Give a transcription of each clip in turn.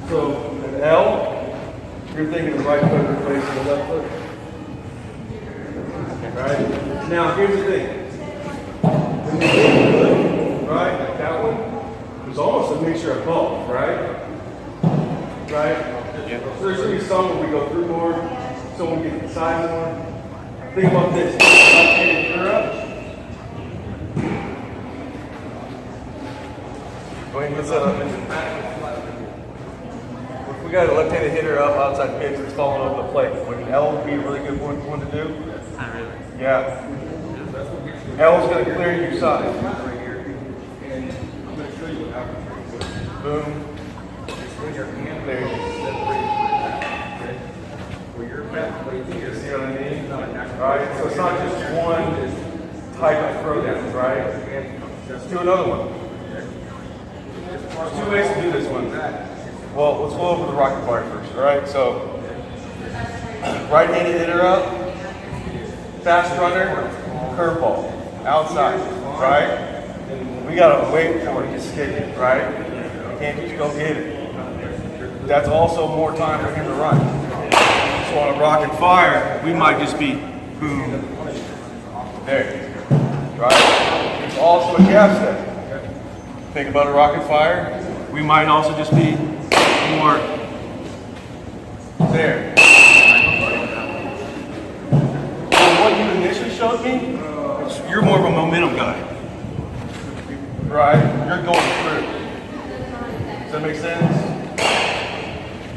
So an L, you're thinking the right foot replacing the left foot. Right? Now here's the thing. When you get good, right, like that one, there's almost a mixture of both, right? Right? So there's going to be some where we go through more, some we get inside more. Think about this. Left-handed curl up. Go ahead and get set up. If we got a left-handed hitter up outside pitch that's falling over the plate, would an L be a really good one to do? Not really. Yeah. L is going to clear your side. Boom. There you go. You see what I mean? Alright, so it's not just one type of throwdown, right? Let's do another one. There's two ways to do this one. Well, let's go over the rocket fire first, alright? So, right-handed hitter up, fast runner, curveball, outside, right? We gotta wait for it to stick it, right? You can't just go hit it. That's also more time for him to run. So on a rocket fire, we might just be boom, there, right? There's also a jab step. Think about a rocket fire. We might also just be more there. So what you initially showed me, you're more of a momentum guy, right? You're going through. Does that make sense?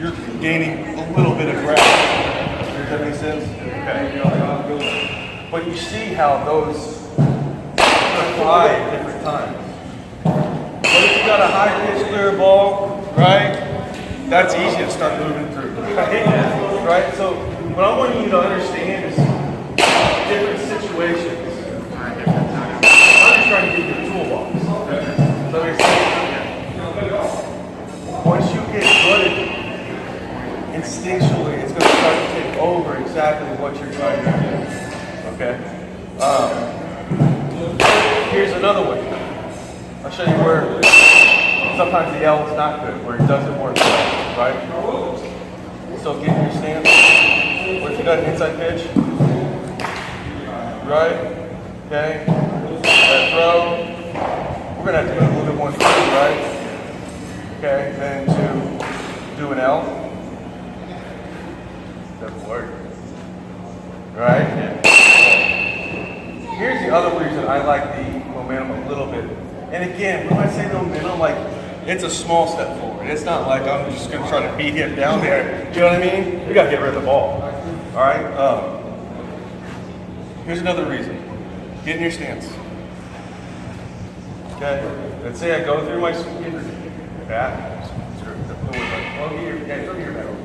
You're gaining a little bit of grasp. Does that make sense? Okay. But you see how those apply at different times. But if you got a high pitch clear ball, right? That's easy to start moving through. Right? So what I want you to understand is different situations. I'm just trying to give you a toolbox. Does that make sense? Once you get good at it, instinctually, it's going to start to take over exactly what you're trying to do. Okay? Here's another way. I'll show you where sometimes the L is not good, where it doesn't work well, right? Still getting your stance. Or if you got an inside pitch, right? Okay? That throw. We're going to have to move a little bit more through, right? Okay, then to do an L. Doesn't work. Right? Yeah. Here's the other reason I like the momentum a little bit. And again, when I say momentum, like, it's a small step forward. It's not like I'm just going to try to beat him down there. Do you know what I mean? We got to get rid of the ball. All right? Here's another reason. Get in your stance. Okay? Let's say I go through my bat. Throw your bat over.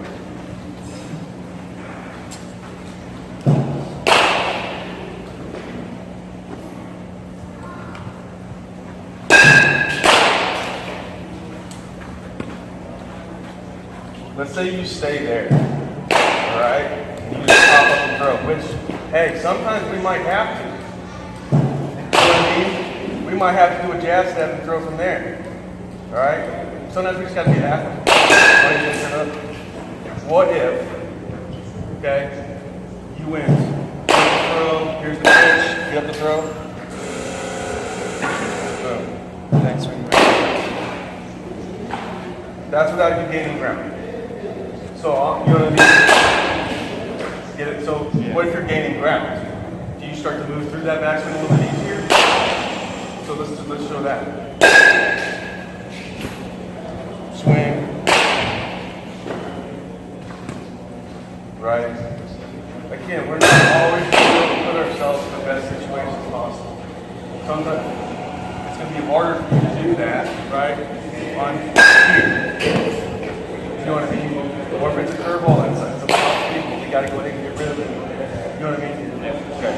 Let's say you stay there, all right? And you just pop up and throw, which, hey, sometimes we might have to. You know what I mean? We might have to do a jab step and throw from there, all right? Sometimes we just got to be an athlete. What if, okay, you win. Here's the throw, here's the pitch, get up the throw. Boom. Thanks. That's without you gaining ground. So, you know what I mean? Get it? So, what if you're gaining ground? Do you start to move through that backswing a little bit easier? So, let's show that. Swing. Right? Again, we're not always going to put ourselves in the best situations possible. Sometimes it's going to be harder for you to do that, right? On here. You know what I mean? Or if it's a curveball inside, some people, you got to go in and get rid of it. You know what I mean? Okay.